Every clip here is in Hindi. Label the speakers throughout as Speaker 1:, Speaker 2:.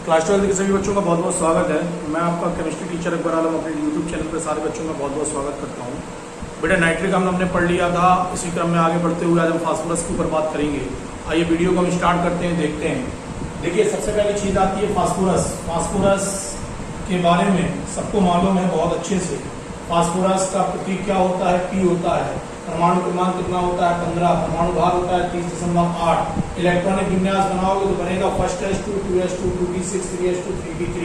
Speaker 1: क्लास 12 के सभी बच्चों का बहुत बहुत स्वागत है। मैं आपका केमिस्ट्री टीचर अकबर आलम अपने यूट्यूब चैनल पर सारे बच्चों का बहुत बहुत स्वागत करता हूँ। बेटा नाइट्रिक अम्ल हमने पढ़ लिया था, इसी क्रम में आगे बढ़ते हुए आज हम फास्फोरस के ऊपर बात करेंगे। आइए वीडियो को हम स्टार्ट करते हैं, देखते हैं। देखिए सबसे पहली चीज़ आती है फास्फोरस। फास्फोरस के बारे में सबको मालूम है बहुत अच्छे से। फास्फोरस का प्रतीक क्या होता है? पी होता है। परमाणु क्रमांक कितना होता है? 15। परमाणु भार होता है 30.8। इलेक्ट्रॉनिक विन्यास बनाओगे तो बनेगा first s2 2s2 2p6 3s2 3p3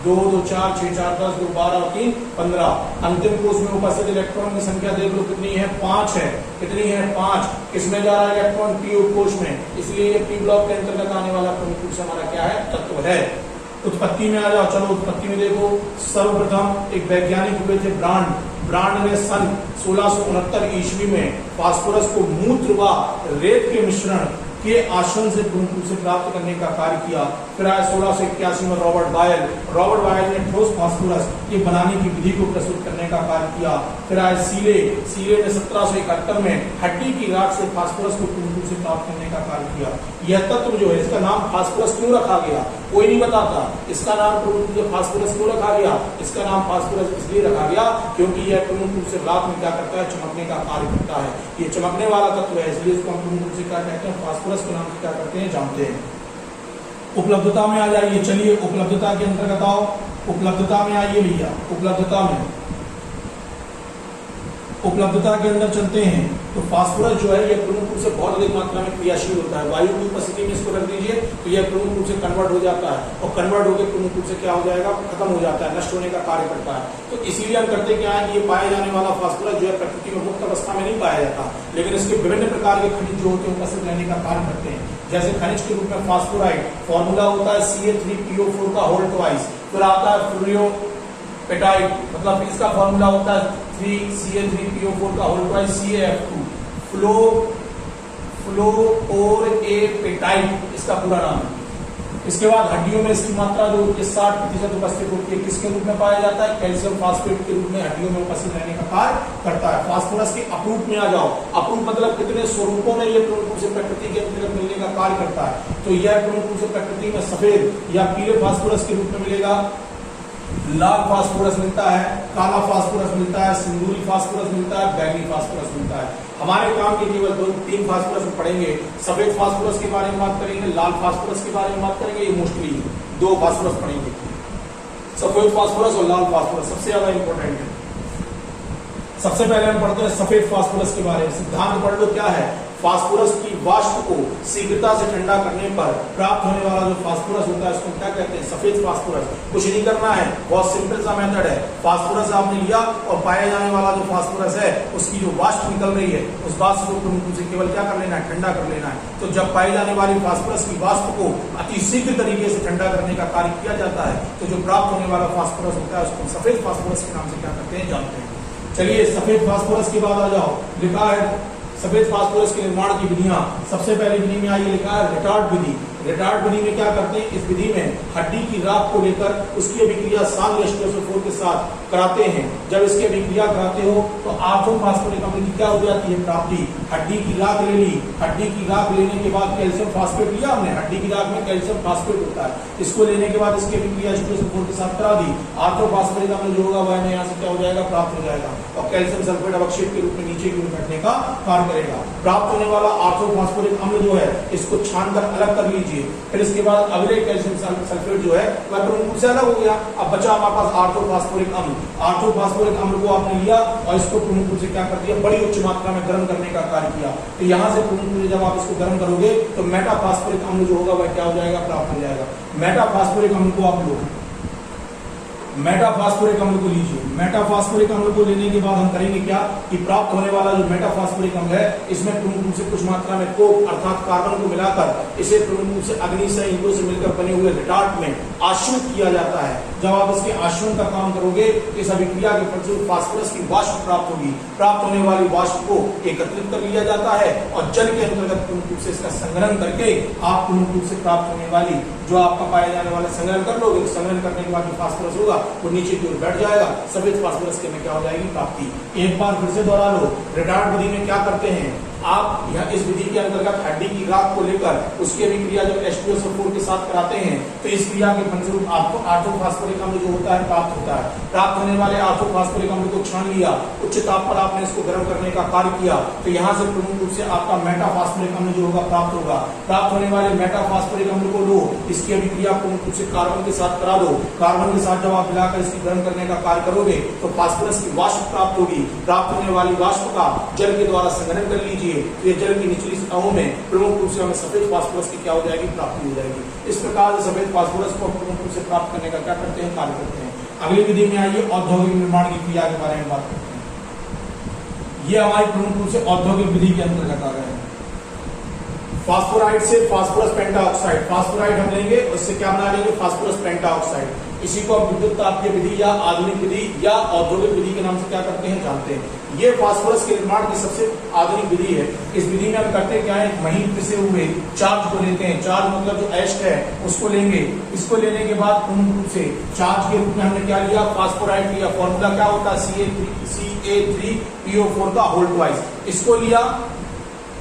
Speaker 1: 2 2 4 6 4 10 2 12 और 3 15। अंतिम कोष में उपस्थित इलेक्ट्रॉन की संख्या देख लो कितनी है? 5 है। कितनी है? 5। किसमें जा रहा है इलेक्ट्रॉन? पी उपकोष में, इसलिए ये पी ब्लॉक के अंतर्गत आने वाला प्रमुख रूप से हमारा क्या है? तत्व है। उत्पत्ति में आ जाओ। चलो उत्पत्ति में देखो, सर्वप्रथम एक वैज्ञानिक हुए थे ब्रांड ने सन 1669 ईस्वी में फास्फोरस को मूत्र व रेत के मिश्रण के आश्रम से प्रमुख रूप से प्राप्त करने का कार्य किया। फिर आए 1681 में रॉबर्ट बायल ने ठोस फास्फोरस के बनाने की विधि को प्रस्तुत करने का कार्य किया। फिर आए सीले ने 1771 में हड्डी की गांठ से फास्फोरस को प्रमुख रूप से प्राप्त करने का कार्य किया। यह तत्व जो है, इसका नाम फास्फोरस क्यों रखा गया? कोई नहीं बताता। इसका नाम प्रमुख रूप से फास्फोरस क्यों रखा गया? इसका नाम फास्फोरस इसलिए रखा गया क्योंकि यह प्रमुख रूप से रात में क्या करता है? चमकने का कार्य करता है। ये चमकने वाला तत्व है, इसलिए इसको हम प्रमुख रूप से क्या कहते हैं? फास्फोरस के नाम से क्या करते हैं? जानते हैं। उपलब्धता में आ जाइए। चलिए उपलब्धता के अंतर्गत आओ। उपलब्धता में आइए भैया। उपलब्धता के अंदर चलते हैं तो फास्फोरस जो है यह प्रमुख रूप से बहुत अधिक मात्रा में क्रियाशील होता है। वायु की उपस्थिति में इसको रख दीजिए तो यह प्रमुख रूप से कन्वर्ट हो जाता है और कन्वर्ट होकर प्रमुख रूप से क्या हो जाएगा? खत्म हो जाता है, नष्ट होने का कार्य करता है। तो इसीलिए हम करते क्या है कि ये पाया जाने वाला फास्फोरस जो है प्रकृति में मुक्त अवस्था में नहीं पाया जाता, लेकिन इसके विभिन्न प्रकार के खनिज जो होते हैं उपस्थित रहने का कार्य करते हैं। जैसे खनिज के रूप में फास्फोराइड फॉर्मूला होता है CA3PO4 का होल ट्वाइस। फिर आता है फ्लोरियोपेटाइट, मतलब इसका फॉर्मूला होता है 3CA3PO4 का होल ट्वाइस CaF2। फ्लोओरेपेटाइट इसका पूरा नाम है। इसके बाद हड्डियों में इसकी मात्रा जो 60% उपस्थित होती है, किसके रूप में पाया जाता है? कैल्शियम फास्फेट के रूप में हड्डियों में उपस्थित रहने का कार्य करता है। फास्फोरस के अपरूप में आ जाओ। अपरूप मतलब कितने स्वरूपों में यह प्रमुख रूप से प्रकृति के अंतर्गत मिलने का कार्य करता है। तो यह प्रमुख रूप से प्रकृति में सफेद या पीले फास्फोरस के रूप में मिलेगा, लाल फास्फोरस मिलता है, काला फास्फोरस मिलता है, सिंदूरी फास्फोरस मिलता है, बैगनी फास्फोरस मिलता है। हमारे काम के केवल 2-3 फास्फोरस में पढ़ेंगे। सफेद फास्फोरस के बारे में बात करेंगे, लाल फास्फोरस के बारे में बात करेंगे। ये मोस्टली 2 फास्फोरस पढ़ेंगे, सफेद फास्फोरस और लाल फास्फोरस सबसे ज्यादा इंपॉर्टेंट है। सबसे पहले हम पढ़ते हैं सफेद फास्फोरस के बारे में। सिद्धांत पढ़ लो क्या है? फास्फोरस की वाष्प को शीघ्रता से ठंडा करने पर प्राप्त होने वाला जो फास्फोरस होता है उसको क्या कहते हैं? सफेद फास्फोरस। कुछ नहीं करना है, बहुत सिंपल सा मेथड है। फास्फोरस आपने लिया और पाया जाने वाला जो फास्फोरस है उसकी जो वाष्प निकल रही है उस वाष्प को प्रमुख से केवल क्या कर लेना है? ठंडा कर लेना है। तो जब पाई जाने वाली फास्फोरस की वाष्प को अति शीघ्र तरीके से ठंडा करने का कार्य किया जाता है तो जो प्राप्त होने वाला फास्फोरस होता है उसको सफेद फास्फोरस के नाम से क्या करते हैं? जानते हैं। चलिए सफेद फास्फोरस के बाद आ जाओ। लिखा है सफेद फास्फोरस के निर्माण की विधियां। सबसे पहली विधि में आइए, लिखा है रिटार्ड विधि। रिटार्ड विधि में क्या करते हैं? इस विधि में हड्डी की राख को लेकर उसकी अभिक्रिया साल H2SO4 के साथ कराते हैं। जब इसकी अभिक्रिया कराते हो तो ऑर्थोफॉस्फेटिक अम्ल की क्या हो जाती है? प्राप्ति। हड्डी की राख ले ली, हड्डी की राख लेने के बाद कैल्शियम फास्फेट लिया हमने, हड्डी की राख में कैल्शियम फास्फेट होता है, इसको लेने के बाद इसकी अभिक्रिया H2SO4 के साथ करा दी। ऑर्थोफॉस्फेटिक अम्ल जो होगा वह यहाँ से क्या हो जाएगा? प्राप्त हो जाएगा और कैल्शियम सल्फेट अवक्षेप के रूप में नीचे की ओर बैठने का कार्य करेगा। प्राप्त होने वाला ऑर्थोफॉस्फेटिक अम्ल जो है इसको छानकर अलग कर लीजिए। फिर इसके बाद अगले कैल्शियम सल्फेट जो है वह प्रमुख रूप से अलग हो गया। अब बचा हमारे पास ऑर्थोफॉस्फोरिक अम्ल। ऑर्थोफॉस्फोरिक अम्ल को आपने लिया और इसको प्रमुख रूप से क्या कर दिया? बड़ी उच्च मात्रा में गर्म करने का कार्य किया। तो यहाँ से प्रमुख रूप से जब आप इसको गर्म करोगे तो मेटाफॉस्फोरिक अम्ल जो होगा वह क्या हो जाएगा? प्राप्त हो जाएगा। मेटाफॉस्फोरिक अम्ल को आप लो, मेटाफॉस्फोरिक अम्ल को लीजिए। मेटाफॉस्फोरिक अम्ल को लेने के बाद हम करेंगे क्या कि प्राप्त होने वाला जो मेटाफॉस्फोरिक अम्ल है इसमें प्रमुख रूप से कुछ मात्रा में कोक अर्थात कार्बन को मिलाकर इसे प्रमुख रूप से अग्नि संयुक्तों से मिलकर बने हुए रिटार्ट में आश्रित किया जाता है। जब आप इसके आश्रम का काम करोगे इस अभिक्रिया के फलस्वरूप फास्फोरस की वाष्प प्राप्त होगी। प्राप्त होने वाली वाष्प को एकत्रित कर लिया जाता है और जल के अंतर्गत प्रमुख रूप से इसका संग्रहण करके आप प्रमुख रूप से प्राप्त होने वाली जो आपका पाया जाने वाला संग्रहण कर लोगे। संग्रहण करने के बाद जो फास्फोरस होगा वो नीचे की ओर बैठ जाएगा। सफेद फास्फोरस के में क्या हो जाएगी? प्राप्ति। एक बार फिर से दोहरा लो। रिटार्ड विधि में क्या करते हैं? आप यह इस विधि के अंतर्गत हड्डी की राख को लेकर उसकी अभिक्रिया जब H2SO4 के साथ कराते हैं तो इस क्रिया के फलस्वरूप आपको ऑर्थोफॉस्फोरिक अम्ल जो होता है प्राप्त होता है। प्राप्त होने वाले ऑर्थोफॉस्फोरिक अम्ल को छान लिया, उच्च ताप पर आपने इसको गर्म करने का कार्य किया तो यहाँ से प्रमुख रूप से आपका मेटाफॉस्फोरिक अम्ल जो होगा प्राप्त होगा। प्राप्त होने वाले मेटाफॉस्फोरिक अम्ल को लो, इसकी अभिक्रिया प्रमुख रूप से कार्बन के साथ करा दो। कार्बन के साथ जब आप मिलाकर इसकी गर्म करने का कार्य करोगे तो फास्फोरस की वाष्प प्राप्त होगी। प्राप्त होने वाली वाष्प का जल के द्वारा संघनन कर लीजिए तो ये जल की निचली सतहों में प्रमुख रूप से हमें सफेद फास्फोरस की क्या हो जाएगी, प्राप्ति हो जाएगी। इस प्रकार से सफेद फास्फोरस को प्रमुख रूप से प्राप्त करने का क्या करते हैं, कार्य करते हैं। अगली विधि में आइए औद्योगिक निर्माण की क्रिया के बारे में बात करते हैं। ये हमारी प्रमुख रूप से औद्योगिक विधि के अंतर्गत आ गए हैं। फास्फोराइड से फास्फोरस पेंटाऑक्साइड, फास्फोराइड हम लेंगे उससे क्या बना लेंगे, फास्फोरस पेंटाऑक्साइड। इसी को हम विद्युत तापीय विधि या आधुनिक विधि या औद्योगिक विधि के नाम से क्या करते हैं, जानते हैं। ये फास्फोरस के निर्माण की सबसे आधुनिक विधि है। इस विधि में हम करते क्या है, महीन पिसे हुए चार्ज को लेते हैं। चार्ज मतलब जो एस्ट है उसको लेंगे। इसको लेने के बाद प्रमुख रूप से चार्ज के रूप में हमने क्या लिया, फास्फोराइड लिया। फॉर्मूला क्या होता है, CA3PO4 का होल ट्वाइस। इसको लिया,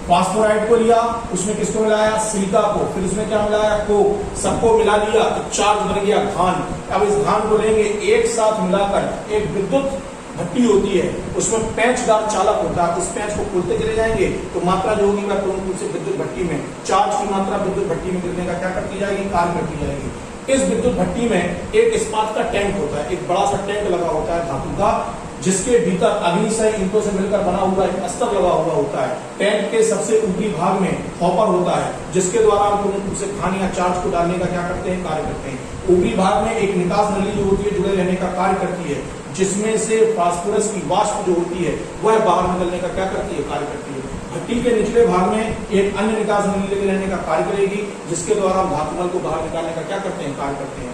Speaker 1: फास्फोराइड को लिया, उसमें किसको मिलाया, सिलिका को, फिर उसमें क्या मिलाया, कोक। सबको मिला लिया तो चार्ज बन गया घान। अब इस घान को लेंगे, एक साथ मिलाकर एक विद्युत भट्टी होती है, उसमें पेंचदार चालक होता है। उस पेंच को खोलते चले जाएंगे तो मात्रा जो होगी वह प्रमुख रूप से विद्युत भट्टी में, चार्ज की मात्रा विद्युत भट्टी में गिरने का क्या करती जाएगी, कार्य करती जाएगी। इस विद्युत भट्टी में एक इस्पात का टैंक होता है, एक बड़ा सा टैंक लगा होता है धातु का, जिसके भीतर अग्निशय ईंटों से मिलकर बना हुआ एक अस्तर लगा हुआ होता है। टैंक के सबसे ऊपरी भाग में हॉपर होता है, जिसके द्वारा हम प्रमुख रूप से खाने या चार्ज को डालने का क्या करते हैं, कार्य करते हैं। ऊपरी भाग में एक निकास नली जो होती है जुड़े रहने का कार्य करती है, जिसमें से फास्फोरस की वाष्प जो होती है वह बाहर निकलने का क्या करती है, कार्य करती है। भट्टी के निचले भाग में एक अन्य निकास नली लगे रहने का कार्य करेगी, जिसके द्वारा हम धातुमल को बाहर निकालने का क्या करते हैं, कार्य करते हैं।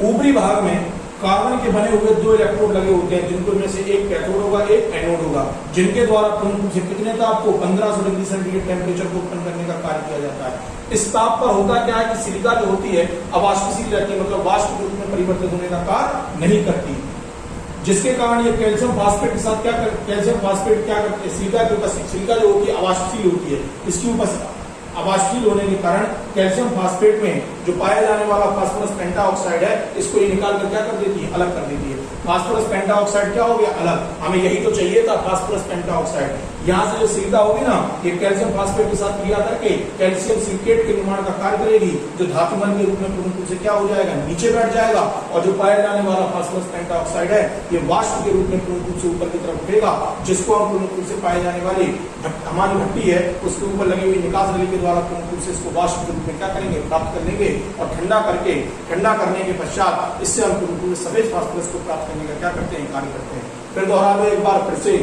Speaker 1: ऊपरी भाग में कार्बन के बने हुए 2 इलेक्ट्रोड लगे होते हैं, जिनको में से एक कैथोड होगा, एक एनोड होगा, जिनके द्वारा प्रमुख रूप से कितने ताप को, 1500 डिग्री सेंटीग्रेड टेम्परेचर को उत्पन्न करने का कार्य किया जाता है। इस ताप पर होता क्या है कि सिलिका जो होती है अवाष्पशील रहती है, मतलब वाष्प के रूप में परिवर्तित होने का कार्य नहीं करती, जिसके कारण ये कैल्शियम फास्फेट के साथ क्या कैल्शियम फास्फेट क्या करते हैं, सिलिका की उपस्थिति, सिलिका जो होती है अवाष्पशील होती है, इसकी उपस्थिति अवाष्पशील होने के कारण कैल्शियम फास्फेट में जो पाया जाने वाला फास्फोरस पेंटाऑक्साइड है, इसको ये निकाल कर क्या कर देती है, अलग कर देती है। फास्फोरस पेंटाऑक्साइड क्या हो गया, अलग। हमें यही तो चाहिए था, फास्फोरस पेंटाऑक्साइड। यहाँ से जो सिलिका होगी ना, ये कैल्शियम फास्फेट के साथ क्रिया करके कैल्शियम सिलिकेट के निर्माण का कार्य करेगी, जो धातुमल के रूप में प्रमुख रूप से क्या हो जाएगा, नीचे बैठ जाएगा। और जो पाया जाने वाला फास्फोरस पेंटाऑक्साइड है, ये वाष्प के रूप में प्रमुख रूप से ऊपर की तरफ उठेगा, जिसको हम प्रमुख रूप से पाए जाने वाली हमारी भट्टी है उसके ऊपर लगी हुई निकास नली के द्वारा प्रमुख रूप से इसको वाष्प के रूप में क्या करेंगे, प्राप्त कर लेंगे। और ठंडा करने के पश्चात इससे हम प्रमुख रूप से सफेद फास्फोरस को प्राप्त करने का क्या करते हैं, कार्य करते हैं। फिर दोहरा लो एक बार फिर से,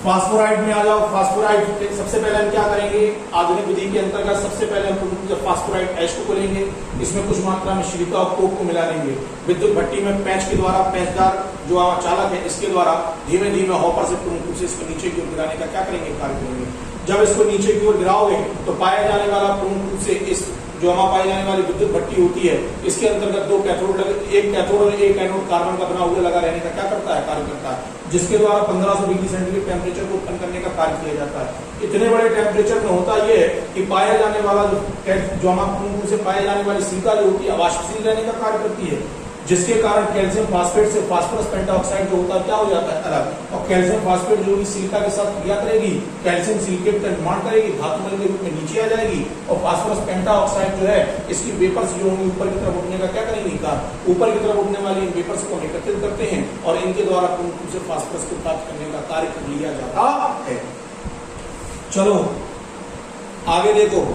Speaker 1: फास्फोराइड में आ जाओ। फास्फोराइड सबसे पहले हम क्या करेंगे, आधुनिक विधि के अंतर्गत सबसे पहले हम प्रमुख रूप से फास्फोराइड एश को लेंगे, इसमें कुछ मात्रा में सिलिका और कोक को मिला लेंगे। विद्युत भट्टी में पेंच के द्वारा, पेंचदार जो चालक है इसके द्वारा धीमे धीमे हॉपर से प्रमुख रूप से इसको नीचे की ओर गिराने का क्या करेंगे, कार्य करेंगे। जब इसको नीचे की ओर गिराओगे तो पाया जाने वाला प्रमुख रूप से इस जो हमारा पाई जाने वाली विद्युत भट्टी होती है, इसके अंतर्गत 2 कैथोड लगे, एक कैथोड और एक एनोड कार्बन का बना हुआ लगा रहने का क्या करता है, कार्य करता है, जिसके द्वारा 1500 डिग्री सेंटीग्रेड टेम्परेचर को उत्पन्न करने का कार्य किया जाता है। इतने बड़े टेम्परेचर में होता यह है कि पाया जाने वाला जो हमारा प्रमुख रूप से पाई जाने वाली सिलिका जो होती है अवाष्पशील रहने का कार्य करती है, जिसके कारण कैल्शियम फास्फेट से फास्फोरस पेंटाऑक्साइड जो होता है क्या हो जाता है, अलग। और कैल्शियम फास्फेट जो सिलिका के साथ क्रिया करेगी, कैल्शियम सिलिकेट का निर्माण करेगी, धातुमल के रूप में नीचे आ जाएगी। और फास्फोरस पेंटाऑक्साइड जो है इसकी वेपर्स जो होंगी ऊपर की तरफ उठने का क्या करेंगे, कार्य। ऊपर की तरफ उठने वाली इन वेपर्स को एकत्रित करते हैं और इनके द्वारा प्रमुख रूप से फास्फोरस को प्राप्त करने का कार्य कर लिया जाता है। चलो आगे देखो,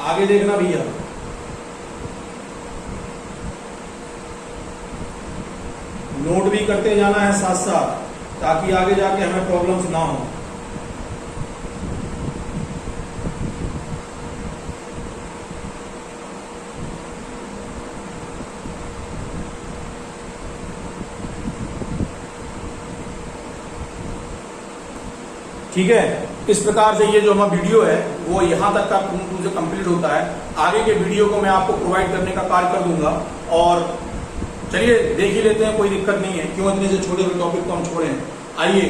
Speaker 1: आगे देखना भैया, नोट भी करते जाना है साथ साथ, ताकि आगे जाके हमें प्रॉब्लम्स ना हो। ठीक है, इस प्रकार से ये जो हमारा वीडियो है वो यहाँ तक का पूर्ण कंप्लीट होता है। आगे के वीडियो को मैं आपको प्रोवाइड करने का कार्य कर दूंगा। और चलिए देख ही लेते हैं, कोई दिक्कत नहीं है, क्यों इतने से छोटे टॉपिक को हम छोड़े। आइए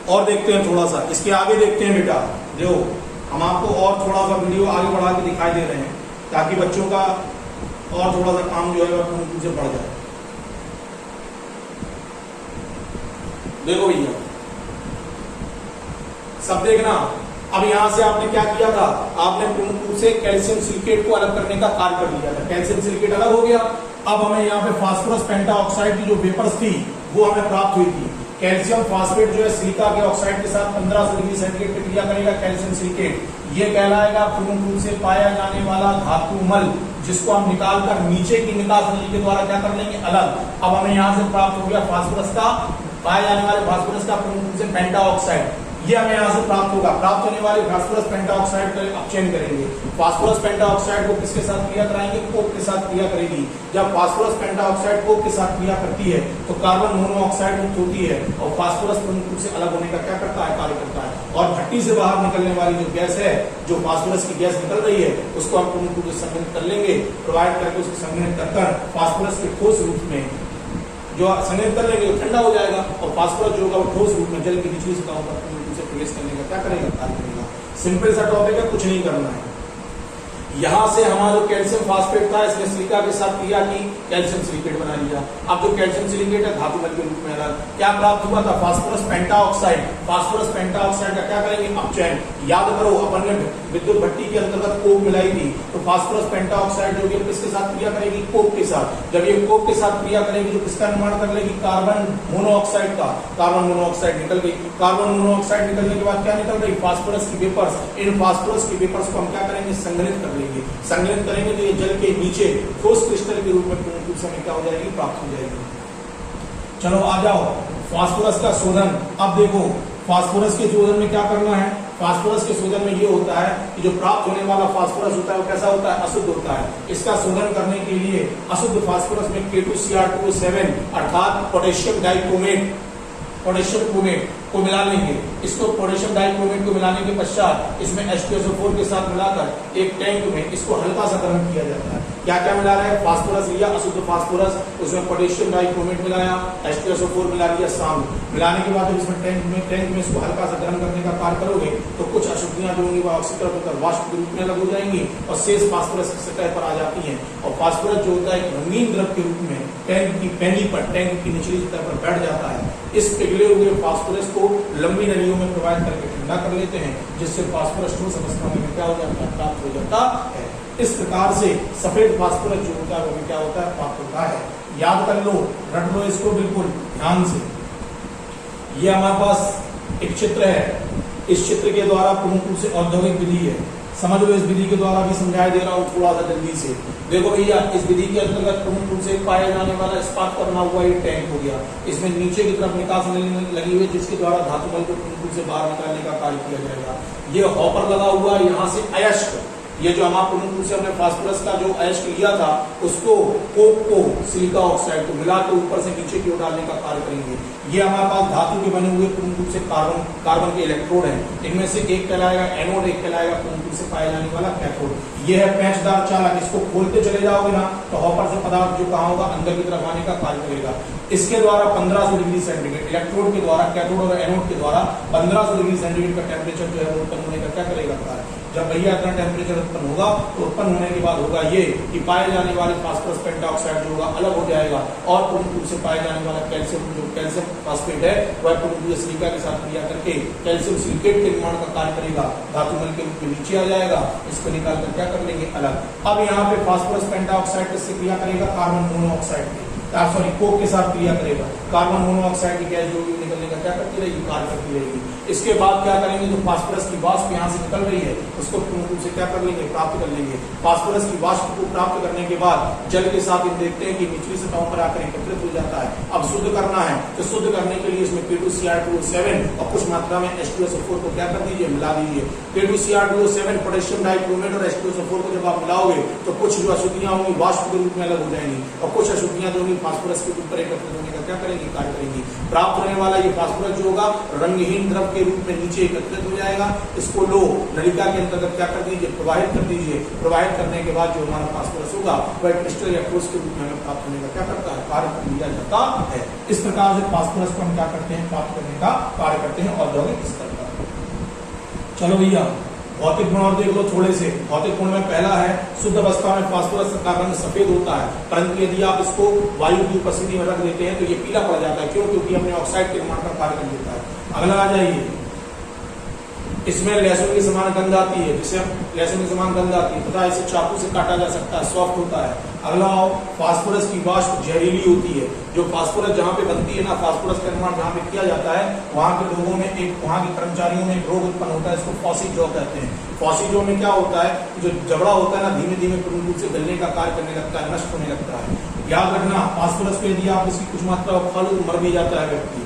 Speaker 1: और देखते हैं थोड़ा सा, इसके आगे देखते हैं बेटा। जो हम आपको और थोड़ा सा वीडियो आगे बढ़ा के दिखाई दे रहे हैं ताकि बच्चों का और थोड़ा सा काम जो है वह पूर्ण रूप से बढ़ जाए। देखो भैया सब देखना। अब यहां से आपने क्या किया था, आपने पूर्ण रूप से कैल्शियम सिलिकेट को अलग करने का कार्य कर लिया था। कैल्शियम सिलिकेट अलग हो गया। अब हमें यहाँ पे फास्फोरस पेंटाऑक्साइड की जो वेपर्स थी वो हमें प्राप्त हुई थी। कैल्शियम फास्फेट जो है सिलिका के ऑक्साइड के साथ 1500 डिग्री सेंटीग्रेड पे क्रिया करेगा। कैल्शियम सिलिकेट ये कहलाएगा पूर्ण रूप से पाया जाने वाला धातुमल, जिसको हम निकाल कर नीचे की निकास नली के द्वारा क्या कर लेंगे, अलग। अब हमें यहाँ से प्राप्त हो गया फास्फोरस का, पाए जाने वाले फास्फोरस का पूर्ण रूप से पेंटाऑक्साइड, ये हमें यहाँ से प्राप्त होगा। प्राप्त होने वाले फास्फोरस पेंटाऑक्साइड का अपचयन करेंगे। फास्फोरस पेंटाऑक्साइड को किसके साथ क्रिया कराएंगे, कोक के साथ क्रिया करेगी। जब फास्फोरस पेंटाऑक्साइड कोक के साथ क्रिया करती है तो कार्बन मोनोऑक्साइड मुक्त होती है और फास्फोरस पूर्ण रूप से अलग होने का क्या करता है, कार्य करता है। और भट्टी से बाहर निकलने वाली जो गैस है, जो फास्फोरस की गैस निकल रही है, उसको हम पूर्ण रूप से संग्रहित कर लेंगे। प्रोवाइड करके उसको संग्रहित कर फास्फोरस के ठोस रूप में जो संग्रहित कर लेंगे, ठंडा हो जाएगा और फास्फोरस जो होगा वो ठोस रूप में जल की निचली सतहों पर प्रवेश करने का क्या करेगा, कार्य करेगा। सिंपल सा टॉपिक है, कुछ नहीं करना है। यहां से हमारा जो कैल्शियम फास्फेट था, इसने सिलिका के साथ क्रिया की, कैल्शियम सिलिकेट बना लिया। अब जो कैल्शियम सिलिकेट है धातुमल के रूप में अलग, क्या प्राप्त हुआ था, फास्फोरस पेंटाऑक्साइड। फास्फोरस पेंटाऑक्साइड का क्या करेंगे, अपचयन। याद करो अपन ने विद्युत भट्टी के अंतर्गत कोक मिलाई थी, तो फास्फोरस पेंटाऑक्साइड जो किसके साथ क्रिया करेगी, कोक के साथ। जब ये कोक के साथ क्रिया करेगी तो किसका निर्माण कर लेगी, कार्बन मोनोऑक्साइड का। कार्बन मोनोऑक्साइड निकल गई। कार्बन मोनोऑक्साइड निकलने के बाद क्या निकल रही, फास्फोरस की वेपर्स। इन फास्फोरस की वेपर्स को हम क्या करेंगे, संग्रहित कर लेंगे। संग्रहित करेंगे तो ये जल के नीचे ठोस क्रिस्टल के रूप में पूर्ण रूप से क्या हो जाएगी, प्राप्त हो जाएगी। चलो आ जाओ, फास्फोरस का शोधन। अब देखो फास्फोरस के शोधन में क्या करना है। फास्फोरस के शोधन में ये होता है कि जो प्राप्त होने वाला फास्फोरस होता है वो कैसा होता है, अशुद्ध होता है। इसका शोधन करने के लिए अशुद्ध फास्फोरस में K2Cr2O7 अर्थात पोटेशियम डाइक्रोमेट, पोटेशियम क्रोमेट को मिला लेंगे। इसको पोटेशियम डाइक्रोमेट को मिलाने के पश्चात इसमें H2SO4 के साथ मिलाकर एक टैंक में इसको हल्का सा गर्म किया जाता है। क्या क्या मिला रहा है, फास्फोरस लिया, अशुद्ध फास्फोरस, उसमें पोटेशियम डाइक्रोमेट मिलाया, H2SO4 मिला लिया शाम। मिलाने के बाद जब इसमें टैंक में इसको हल्का सा गर्म करने का कार्य करोगे तो कुछ अशुद्धियां जो होंगी वो ऑक्सीकरण होकर वाष्प के रूप में अलग हो जाएंगी और शेष फास्फोरस की सतह पर आ जाती है। और फास्फोरस जो होता है एक रंगीन द्रव के रूप में टैंक की पैनी पर, टैंक की निचली सतह पर बैठ जाता है। इस पिघले हुए फास्फोरस को लंबी नलियों में प्रवाहित करके ठंडा कर लेते हैं, जिससे फास्फोरस ठोस अवस्था में क्या हो जाता है, प्राप्त हो जाता है। इस प्रकार से सफेद फास्फोरस जो होता है वो क्या होता है, प्राप्त होता है। याद कर लो, रट लो इसको बिल्कुल ध्यान से। ये हमारे पास एक चित्र है, इस चित्र के द्वारा पूर्ण रूप से औद्योगिक विधि है, समझ लो। इस विधि के द्वारा भी समझाया दे रहा हूँ थोड़ा सा जल्दी से। देखो भैया, इस विधि के अंतर्गत पूर्ण रूप से पाया जाने वाला इस्पात का बना हुआ ये टैंक हो गया। इसमें नीचे की तरफ निकास नली लगी हुई, जिसके द्वारा धातुमल को पूर्ण रूप से बाहर निकालने का कार्य किया जाएगा। ये हॉपर लगा हुआ है, यहाँ से अयस्क, ये जो हमारा पूर्ण रूप से हमने फास्फोरस का जो अयस्क लिया था उसको, कोक को, सिलिका ऑक्साइड को मिला के ऊपर से नीचे की ओर डालने का कार्य करेंगे। ये हमारे पास धातु के बने हुए पूर्ण रूप से कार्बन के इलेक्ट्रोड हैं। इनमें से एक कहलाएगा एनोड, एक कहलाएगा पूर्ण रूप से पाया जाने वाला कैथोड। ये है पेचदार चालक, इसको खोलते चले जाओगे ना तो हॉपर से पदार्थ जो कहाँ होगा, अंदर की तरफ आने का कार्य करेगा। इसके द्वारा 1500 डिग्री सेंटीग्रेड, इलेक्ट्रोड के द्वारा, कैथोड और एनोड के द्वारा 1500 डिग्री सेंटीग्रेड का टेम्परेचर जो है उत्पन्न होने का क्या करेगा, कार्य। जब भैया इतना टेम्परेचर उत्पन्न होगा तो उत्पन्न होने के बाद होगा ये कि पाए जाने वाले फास्फोरस पेंटाऑक्साइड जो होगा अलग हो जाएगा और पूर्ण रूप से पाए जाने वाला कैल्शियम, जो कैल्शियम फास्फेट है वह पूर्ण रूप से सिलिका के साथ क्रिया करके कैल्शियम सिलिकेट के निर्माण का कार्य करेगा। धातुमल के रूप में नीचे आ जाएगा, इसको निकाल कर क्या कर लेंगे, अलग। अब यहाँ पे फास्फोरस पेंटाऑक्साइड किससे क्रिया करेगा, कार्बन मोनोऑक्साइड सॉरी कोक के साथ क्रिया करेगा। कार्बन मोनोऑक्साइड की गैस जो भी निकलने का क्या करती रहेगी, कार्य करती रहेगी। इसके बाद क्या करेंगे, जो फास्फोरस की वाष्प यहाँ से निकल रही है उसको पूर्ण रूप से क्या कर लेंगे, प्राप्त कर लेंगे। फास्फोरस की वाष्प को प्राप्त करने के बाद जल के साथ हम देखते हैं कि निचली सतहों पर आकर एकत्रित हो जाता है। अब शुद्ध करना है तो शुद्ध करने के लिए इसमें K2Cr2O7 और कुछ मात्रा में H2SO4 को क्या कर दीजिए, मिला दीजिए। K2Cr2O7 पोटेशियम डाइक्रोमेट और H2SO4 को जब आप मिलाओगे तो कुछ जो अशुद्धियां होंगी वाष्प के रूप में अलग हो जाएंगी और कुछ अशुद्धियां जो होंगी फास्फोरस के ऊपर एकत्रित होने का क्या करेंगी, कार्य करेंगी। प्राप्त होने वाला ये फास्फोरस जो होगा रंगहीन द्रव के रूप में नीचे एकत्रित हो जाएगा। इसको लो नलिका के अंतर्गत क्या कर दीजिए, प्रवाहित कर दीजिए। प्रवाहित करने के बाद जो हमारा फास्फोरस होगा वह क्रिस्टल या ठोस के रूप में हमें प्राप्त होने का क्या करता है, कार्य कर लिया जाता है। इस प्रकार से फास्फोरस को हम क्या करते हैं, प्राप्त करने का कार्य करते हैं औद्योगिक स्तर पर। चलो भैया भौतिक गुण और देख लो थोड़े से। भौतिक गुण में पहला है शुद्ध अवस्था में फास्फोरस का रंग सफेद होता है, परंतु यदि आप इसको वायु की उपस्थिति में रख देते हैं तो ये पीला पड़ जाता है। क्यों? क्योंकि हमने ऑक्साइड के निर्माण का कार्य कर देता है। अगला आ जाइए, इसमें लहसुन की समान गंध आती है, जिसे लहसुन की समान गंध आती है तथा इसे चाकू से काटा जा सकता है, सॉफ्ट होता है। अगला फास्फोरस की वाष्प जहरीली होती है। जो फास्फोरस जहाँ पे बनती है ना, फास्फोरस का निर्माण जहाँ पे किया जाता है वहाँ के लोगों में वहाँ के कर्मचारियों में एक रोग उत्पन्न होता है, इसको फॉसी जॉ कहते हैं। फॉसी जॉ में क्या होता है, जो जबड़ा होता है ना धीमे धीमे पूर्ण रूप से गलने का कार्य करने लगता है, नष्ट होने लगता है। याद रखना फास्फोरस को यदि आप इसकी कुछ मात्रा खा लो तो मर भी जाता है व्यक्ति।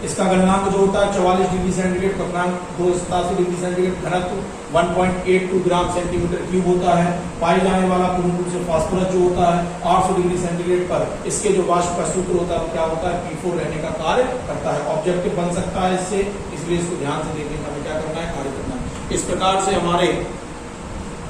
Speaker 1: इसका गलनांक जो होता है 44 डिग्री सेंटीग्रेड, क्वथनांक 287 डिग्री सेंटीग्रेड, घनत्व 1.82 ग्राम सेंटीमीटर क्यूब होता है। पाए जाने वाला पूर्ण रूप से फास्फोरस जो होता है 800 डिग्री सेंटीग्रेड पर इसके जो वाष्प का सूत्र होता है वो क्या होता है, P4 रहने का कार्य करता है। ऑब्जेक्टिव बन सकता है इससे, इसलिए इसको ध्यान से देखने का हमें क्या करना है, कार्य करना है। इस प्रकार से हमारे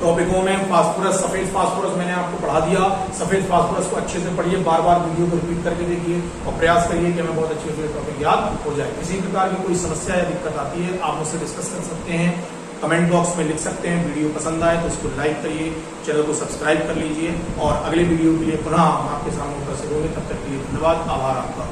Speaker 1: टॉपिकों में फास्फोरस, सफेद फास्फोरस मैंने आपको पढ़ा दिया। सफेद फास्फोरस को अच्छे से पढ़िए, बार बार वीडियो को रिपीट करके देखिए और प्रयास करिए कि हमें बहुत अच्छे से टॉपिक याद हो जाए। किसी प्रकार की कोई समस्या या दिक्कत आती है आप मुझसे डिस्कस कर सकते हैं, कमेंट बॉक्स में लिख सकते हैं। वीडियो पसंद आए तो इसको लाइक करिए, चैनल को सब्सक्राइब कर लीजिए और अगले वीडियो के लिए पुनः हम आपके सामने उपस्थित होंगे। तब तक के लिए धन्यवाद, आभार आपका।